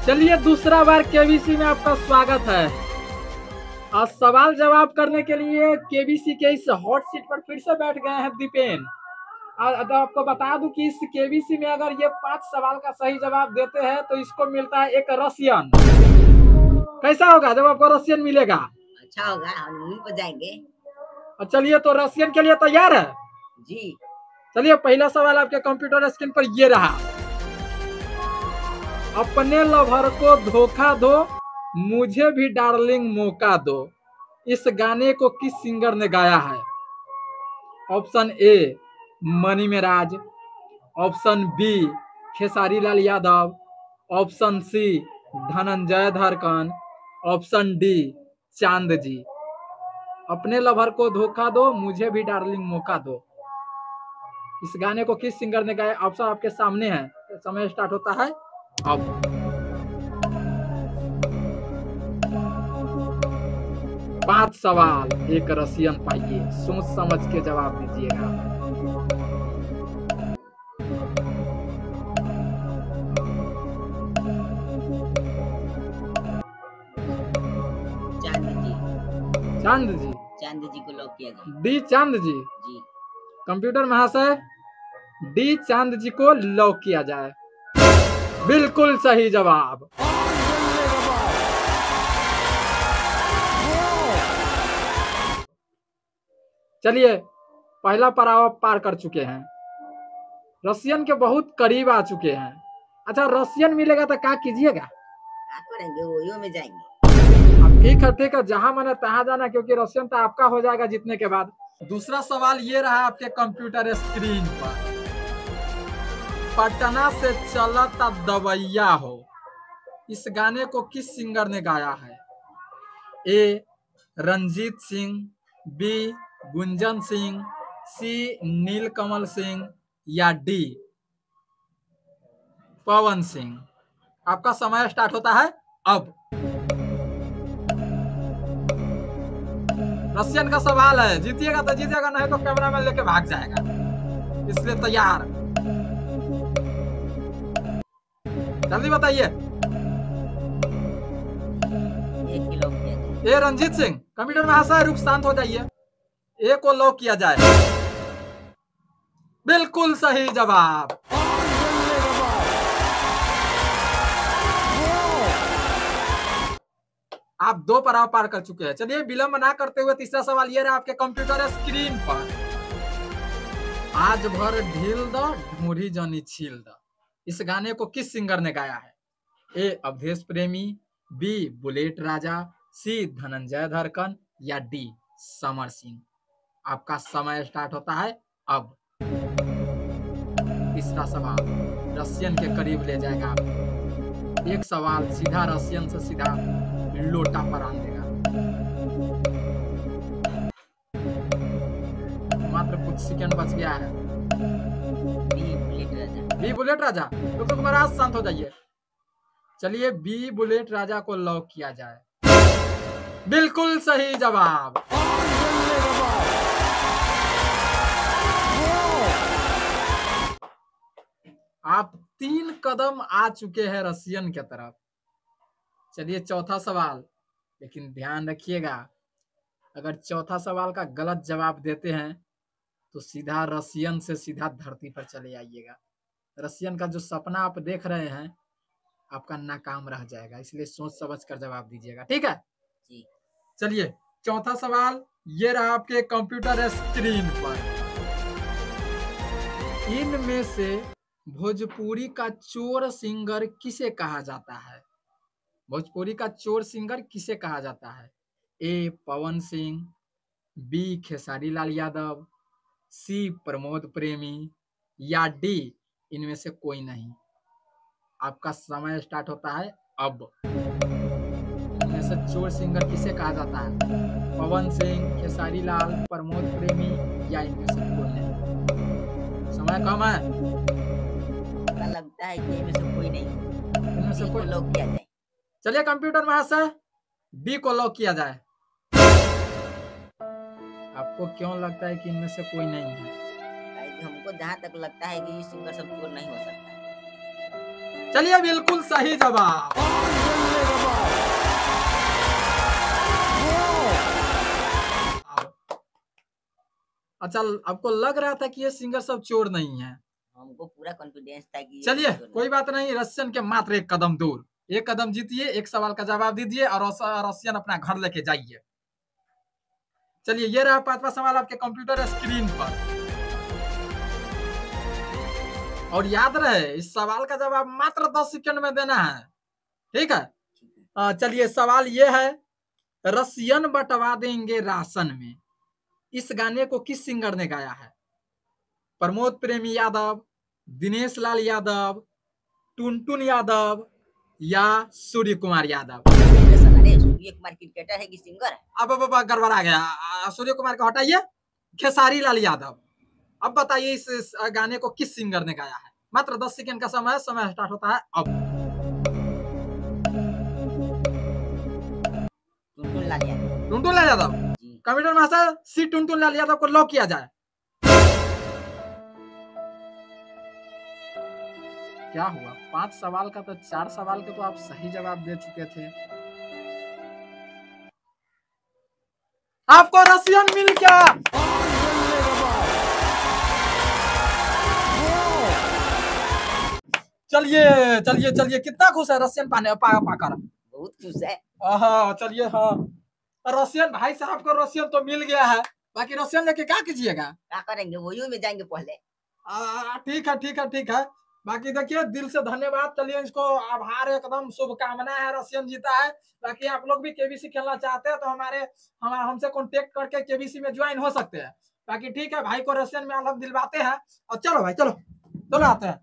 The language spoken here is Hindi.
चलिए दूसरा बार केबीसी में आपका स्वागत है। आज सवाल जवाब करने के लिए केबीसी के इस हॉट सीट पर फिर से बैठ गए हैं दीपेन। तो आपको बता दूं कि इस केबीसी में अगर ये 5 सवाल का सही जवाब देते हैं तो इसको मिलता है एक रशियन। कैसा होगा जब आपको रशियन मिलेगा? अच्छा होगा, हनीमून पर जाएंगे। चलिए तो रशियन के लिए तैयार है जी। चलिए पहला सवाल आपके कंप्यूटर स्क्रीन पर ये रहा। अपने लवर को धोखा दो, मुझे भी डार्लिंग मौका दो, इस गाने को किस सिंगर ने गाया है? Option A Mani Meraj, option B Khesari Lal Yadav, option C Dhananjay Dhadkan, option D चांद जी। अपने लवर को धोखा दो, मुझे भी डार्लिंग मौका दो, इस गाने को किस सिंगर ने गाया? ऑप्शन आपके सामने है। समय स्टार्ट होता है अब। 5 सवाल एक रशियन पाइए, सोच समझ के जवाब दीजिएगा। चांद जी। चांद जी? चांद जी को लॉक किया जाए। डी चांद जी? जी। कंप्यूटर महाशय डी चांद जी को लॉक किया जाए। बिल्कुल सही जवाब। चलिए पहला पड़ाव पार कर चुके हैं, रशियन के बहुत करीब आ चुके हैं। अच्छा रशियन मिलेगा तो क्या कीजिएगा? क्या करेंगे, ओयो में जाएंगे। ठीक है, जहां मने तहां जाना, क्योंकि रशियन तो आपका हो जाएगा जीतने के बाद। दूसरा सवाल ये रहा आपके कंप्यूटर स्क्रीन पर। पटना से चलता दवैया हो, इस गाने को किस सिंगर ने गाया है? ए रंजीत सिंह, बी गुंजन सिंह, सी नीलकमल सिंह या डी पवन सिंह। आपका समय स्टार्ट होता है अब। रशियन का सवाल है, जीतिएगा तो जीतेगा, नहीं तो कैमरामैन लेके भाग जाएगा, इसलिए तैयार। जल्दी बताइए। ए रंजीत सिंह। कंप्यूटर महाशय रुक, शांत हो जाइए। ए को लॉक किया जाए। बिल्कुल सही जवाब। आप 2 पड़ाव पार कर चुके हैं। चलिए विलंब ना करते हुए तीसरा सवाल ये रहा आपके कंप्यूटर स्क्रीन पर। आज भर ढील द ढूंढी जनी छील द, इस गाने को किस सिंगर ने गाया है? ए अवधेश प्रेमी, बी बुलेट राजा, सी धनंजय धड़कन या डी समर सिंह। आपका समय स्टार्ट होता है अब। तीसरा सवाल रशियन के करीब ले जाएगा आप। एक सवाल सीधा रशियन से सीधा लोटा पर आन देगा। मात्र कुछ सेकंड बच गया है। बी बुलेट राजा। डॉक्टर महाराज शांत हो जाइए। चलिए बी बुलेट राजा को लॉक किया जाए। बिल्कुल सही जवाब। आप 3 कदम आ चुके हैं रशियन की तरफ। चलिए चौथा सवाल, लेकिन ध्यान रखिएगा, अगर चौथा सवाल का गलत जवाब देते हैं तो सीधा रशियन से सीधा धरती पर चले आइएगा। रशियन का जो सपना आप देख रहे हैं आपका नाकाम रह जाएगा, इसलिए सोच समझ कर जवाब दीजिएगा, ठीक है जी। चलिए चौथा सवाल ये रहा आपके कंप्यूटर स्क्रीन पर। इनमें से भोजपुरी का चोर सिंगर किसे कहा जाता है? भोजपुरी का चोर सिंगर किसे कहा जाता है? ए पवन सिंह, बी खेसारी लाल यादव, सी प्रमोद प्रेमी या डी इनमें से कोई नहीं। आपका समय स्टार्ट होता है अब। इनमें से चोर सिंगर किसे कहा जाता है? पवन सिंह, खेसारी लाल, प्रमोद प्रेमी या इनमें से कोई नहीं। समय कम है। लगता है कि इनमें से कोई नहीं, इनमें से कोई लॉक किया जाए। चलिए कंप्यूटर महाशय डी को लॉक किया जाए। आपको क्यों लगता है कि इनमें से कोई नहीं है? हमको जहाँ तक लगता है कि ये सिंगर सब चोर नहीं हो सकता। चलिए बिल्कुल सही जवाब। अच्छा, आपको लग रहा था कि ये सिंगर सब चोर नहीं है। हमको पूरा कॉन्फिडेंस था कि ये चलिए चोर कोई बात नहीं, रशियन के मात्र एक कदम दूर। एक कदम जीतिए, एक सवाल का जवाब दीजिए और रशियन अपना घर लेके जाइए। चलिए ये रहा पांचवा सवाल आपके कंप्यूटर स्क्रीन पर। और याद रहे इस सवाल का जवाब मात्र 10 सेकंड में देना है, ठीक है। ठीक है। चलिए सवाल ये है, रसियन बंटवा देंगे राशन में, इस गाने को किस सिंगर ने गाया है? प्रमोद प्रेमी यादव, दिनेश लाल यादव, टुनटुन यादव या सूर्य कुमार यादव? अरे साला रे, सूर्य कुमार क्रिकेटर है कि सिंगर है? अब गड़बड़ा गया। सूर्य कुमार को हटाइए, खेसारी लाल यादव। अब बताइए इस गाने को किस सिंगर ने गाया है? मात्र 10 सेकंड का समय स्टार्ट होता है अब। टुनटुन लाल यादव। टुनटुन लाल यादव, जी। कंप्यूटर मास्टर सी टुनटुन लाल यादव को लॉक किया जाए। क्या हुआ, 5 सवाल का तो 4 सवाल के तो आप सही जवाब दे चुके थे। आपको रसियन मिल गया। चलिए चलिए चलिए, कितना खुश है रसियन पाकर? बहुत खुश है। हाँ चलिए, हाँ रसियन भाई साहब को रसियन तो मिल गया है। बाकी रसियन लेके क्या कीजिएगा? क्या करेंगे, वही में जाएंगे पहले। ठीक है ठीक है ठीक है। बाकी देखिए दिल से धन्यवाद। चलिए इसको आभार, एकदम शुभकामना है, रसियन जीता है। बाकी आप लोग भी केबीसी खेलना चाहते हैं तो हमसे कांटेक्ट करके केबीसी में ज्वाइन हो सकते हैं। बाकी ठीक है, भाई को रसियन में अलग दिलवाते हैं। और चलो भाई, चलो चलो आते हैं।